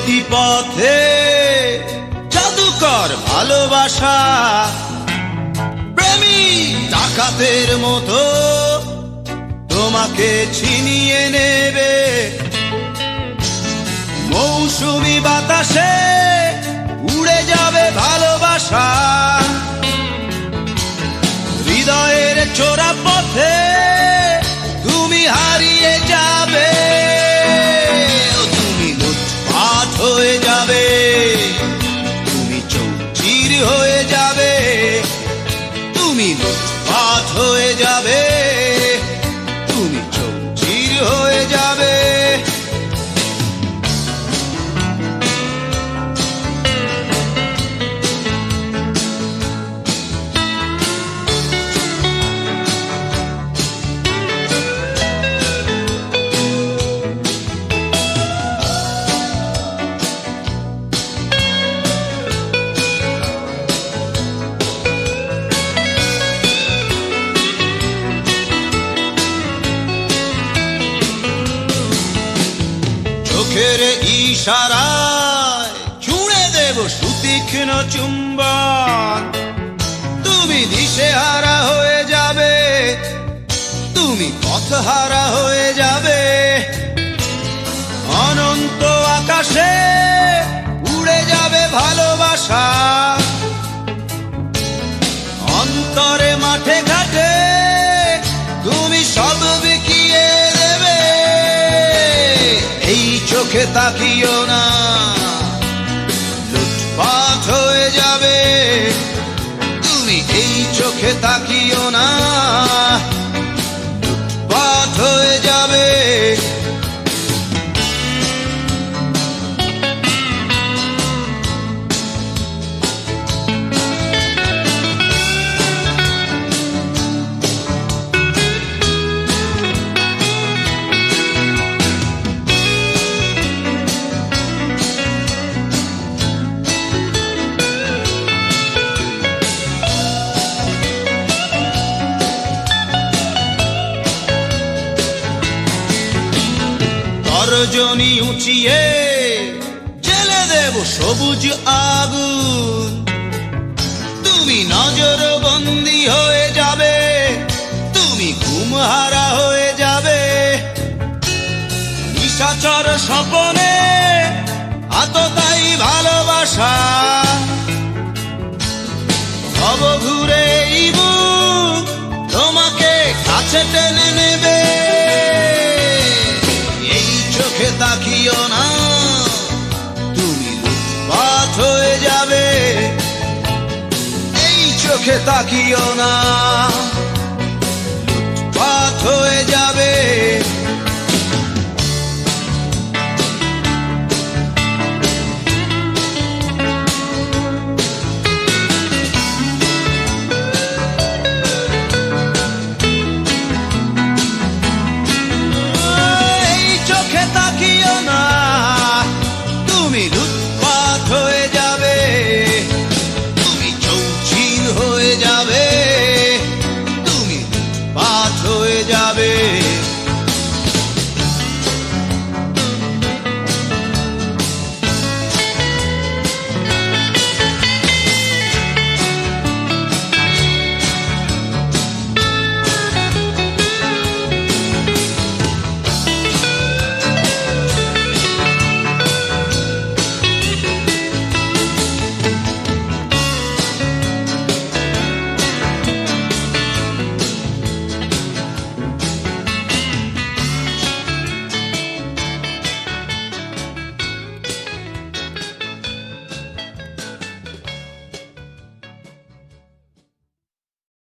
প্রতিটি পথে জাদুকর ভালোবাসা, প্রেমিক ডাকাতের মতো তোমাকে ছিনিয়ে নেবে। মৌসুমি বাতাসে উড়ে যাবে ভালোবাসা, হৃদয়ের চোরা পথে তুমি হারিয়ে যাবে। তুমি লুটপাট হয়ে যাবে, তুমি চৌচির হয়ে যাবে, তুমি লুটপাট হয়ে যাবে, তুমি চৌচির হয়ে যাবে। চোখের ইশারায় ছুঁড়ে দেব সুতীক্ষ্ণ চুম্বন, তুমি দিশেহারা হয়ে যাবে, তুমি পথহারা হয়ে যাবে। অনন্ত আকাশে উড়ে যাবে ভালোবাসা, অন্তরে মাঠে ঘাটে তুমি সব বিকিয়ে দেবে। এই চোখে তাকিও না, লুটপাট হয়ে যাবে, তুমি এই চোখে তাকিও না, লুটপাট হয়ে যাবে। রজনী উঁচিয়ে জেলে দেব সবুজ আগুন, তুমি নজর বন্দী হয়ে যাবে, তুমি ঘুমহারা হয়ে যাবে। নিশাচর স্বপনে আততায়ী ভালোবাসা, ভব ঘুরে এই বুক তোমাকে কাছে টেনে নেবে। চোখে তাকিও না, তুমি লুটপাট হয়ে যাবে, এই চোখে তাকিও না, লুটপাট হয়ে যাবে।